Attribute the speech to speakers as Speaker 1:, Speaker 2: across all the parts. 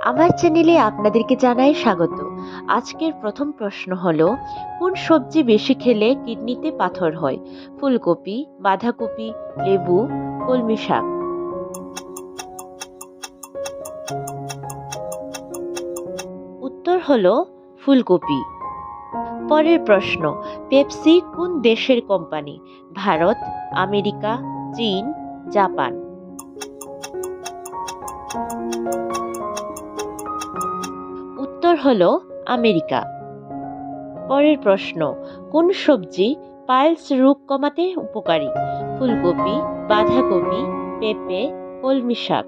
Speaker 1: আমার চ্যানেলে আপনাদেরকে জানাই স্বাগত। আজকের প্রথম প্রশ্ন হলো, কোন সবজি বেশি খেলে কিডনিতে পাথর হয়? ফুলকপি, বাঁধাকপি, লেবু, কলমি শাক। উত্তর হলো ফুলকপি। পরের প্রশ্ন, পেপসি কোন দেশের কোম্পানি? ভারত, আমেরিকা, চীন, জাপান। উত্তর হলো আমেরিকা। পরের প্রশ্ন, কোন সবজি পাইলস রোগ কমাতে উপকারী? ফুলকপি, বাঁধাকপি, পেঁপে, কলমি শাক।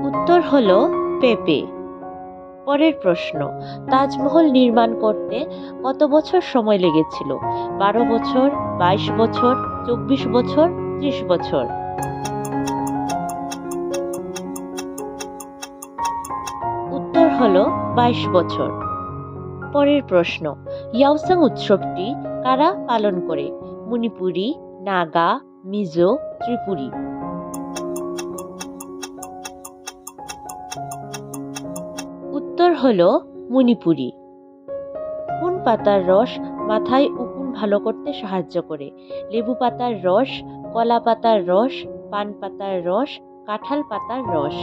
Speaker 1: উত্তর হলো পেঁপে। পরের প্রশ্ন, তাজমহল নির্মাণ করতে কত বছর সময় লেগেছিল? 12 বছর, 22 বছর, 24 বছর, 30 বছর। উত্তর হলো 22 বছর। পরের প্রশ্ন, ইয়াওসাং উৎসবটি কারা পালন করে? মণিপুরি, নাগা, মিজো, ত্রিপুরী। উত্তর হলো মণিপুরি। কোন পাতার রস মাথায় উকুন ভালো করতে সাহায্য করে? লেবু পাতার রস, কলা পাতার রস, পান পাতার রস, কাঁঠাল পাতার রস।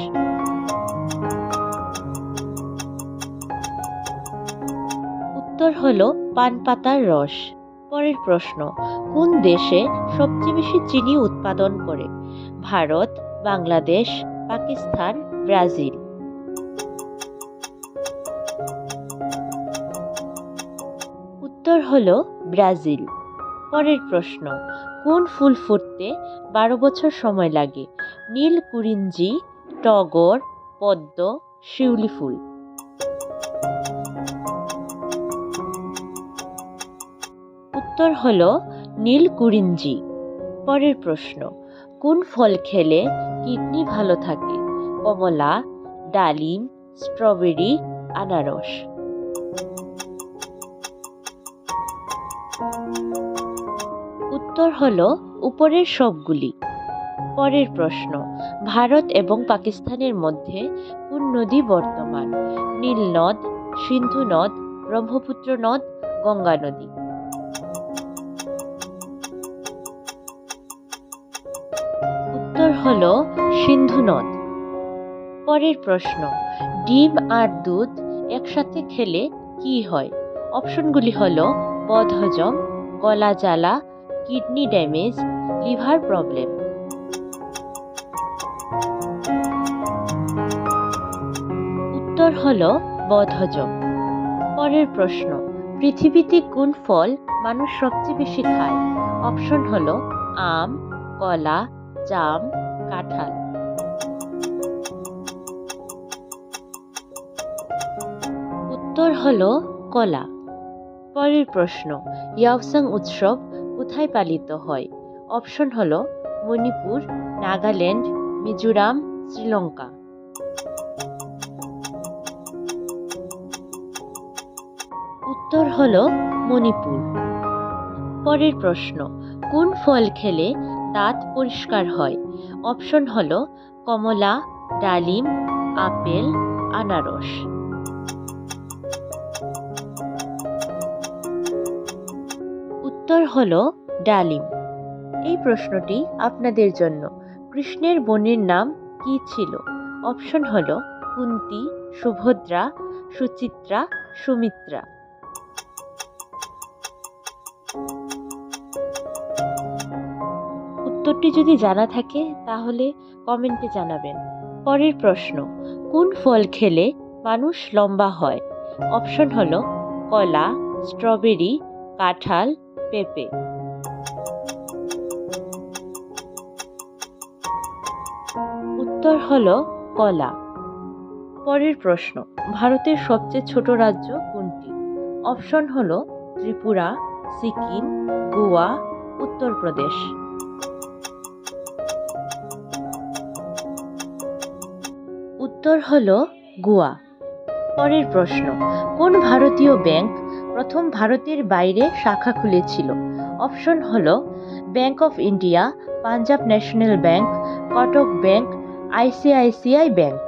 Speaker 1: উত্তর হলো পান পাতার রস। পরের প্রশ্ন, কোন দেশে সবচেয়ে বেশি চিনি উৎপাদন করে? ভারত, বাংলাদেশ, পাকিস্তান, ব্রাজিল। উত্তর হলো ব্রাজিল। পরের প্রশ্ন, কোন ফুল ফুটতে 12 বছর সময় লাগে? নীল কুরিঞ্জি, টগর, পদ্ম, শিউলি ফুল। উত্তর হলো নীল কুরিঞ্জি। পরের প্রশ্ন, কোন ফল খেলে কিডনি ভালো থাকে? কমলা, ডালিম, স্ট্রবেরি, আনারস। উত্তর হলো উপরের সবগুলি। পরের প্রশ্ন, ভারত এবং পাকিস্তানের মধ্যে কোন নদী বর্তমান? নীল নদ, সিন্ধু নদ, ব্রহ্মপুত্র নদ, গঙ্গা নদী। উত্তর হলো সিন্ধু নদ। পরের প্রশ্ন, ডিম আর দুধ একসাথে খেলে কি হয়? অপশনগুলি হলো বদহজম, গলা জ্বালা, কিডনি ড্যামেজ, লিভার প্রবলেম। উত্তর হলো বদহজম। পরের প্রশ্ন, পৃথিবীতে কোন ফল মানুষ সবচেয়ে বেশি খায়? অপশন হলো আম, কলা, জাম, কাঁঠাল। উত্তর হলো কলা। পরের প্রশ্ন, ইয়াওসাং উৎসব কোথায় পালিত হয়? অপশন হলো মণিপুর, নাগাল্যান্ড, মিজোরাম, শ্রীলঙ্কা। উত্তর হলো মণিপুর। পরের প্রশ্ন, কোন ফল খেলে দাঁত পরিষ্কার হয়? অপশন হলো কমলা, ডালিম, আপেল, আনারস। উত্তর হলো ডালিম। এই প্রশ্নটি আপনাদের জন্য, কৃষ্ণের বোনের নাম কি ছিল? অপশন হলো কুন্তী, সুভদ্রা, সুচিত্রা, সুমিত্রা। উত্তরটি যদি জানা থাকে তাহলে কমেন্টে জানাবেন। পরের প্রশ্ন, কোন ফল খেলে মানুষ লম্বা হয়? অপশন হলো কলা, স্ট্রবেরি, কাঁঠাল, পেঁপে। উত্তর হলো কলা। পরের প্রশ্ন, ভারতের সবচেয়ে ছোট রাজ্য কোনটি? অপশন হলো ত্রিপুরা, সিকিম, গোয়া, উত্তরপ্রদেশ। উত্তর হলো গোয়া। পরের প্রশ্ন, কোন ভারতীয় ব্যাংক প্রথম ভারতের বাইরে শাখা খুলেছিল? অপশন হলো bank of India, Punjab national bank, Cuttack bank, ICICI bank.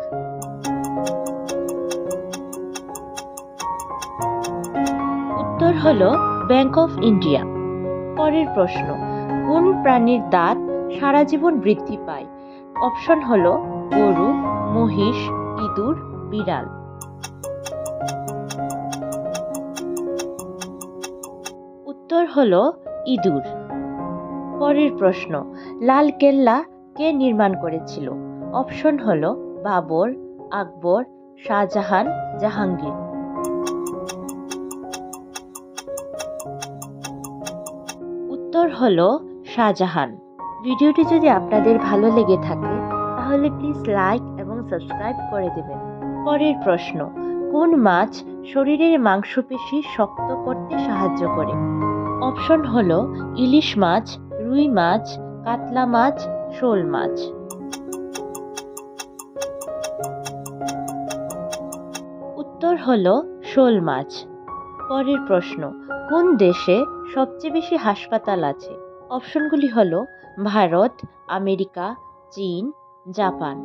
Speaker 1: উত্তর হলো ব্যাংক অফ ইন্ডিয়া। পরের প্রশ্ন, কোন প্রাণীর দাঁত সারা জীবন বৃদ্ধি পায়? অপশন হলো গরু, মহিষ, ইঁদুর, বিড়াল। উত্তর হলো ইঁদুর। পরের প্রশ্ন, লাল কেল্লা কে নির্মাণ করেছিল? অপশন হলো বাবর, আকবর, শাহজাহান, জাহাঙ্গীর। উত্তর হলো শাহজাহান। ভিডিওটি যদি আপনাদের ভালো লেগে থাকে তাহলে প্লিজ লাইক এবং সাবস্ক্রাইব করে দেবেন। পরের প্রশ্ন, কোন মাছ শরীরের মাংসপেশি শক্ত করতে সাহায্য করে? অপশন হলো ইলিশ মাছ, রুই মাছ, কাতলা মাছ, শোল মাছ। উত্তর হলো শোল মাছ। পরের প্রশ্ন, কোন দেশে সবচেয়ে বেশি হাসপাতাল আছে? অপশনগুলি হলো ভারত, আমেরিকা, চীন, জাপান।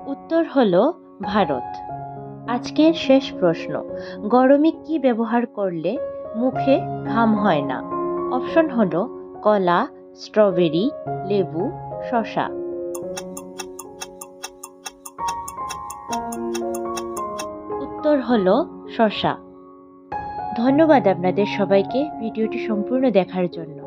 Speaker 1: উত্তর হলো ভারত। আজকের শেষ প্রশ্ন, গরমে কি ব্যবহার করলে মুখে ঘাম হয় না? অপশন হলো কলা, স্ট্রবেরি, লেবু, শসা। উত্তর হলো শসা। ধন্যবাদ আপনাদের সবাইকে ভিডিওটি সম্পূর্ণ দেখার জন্য।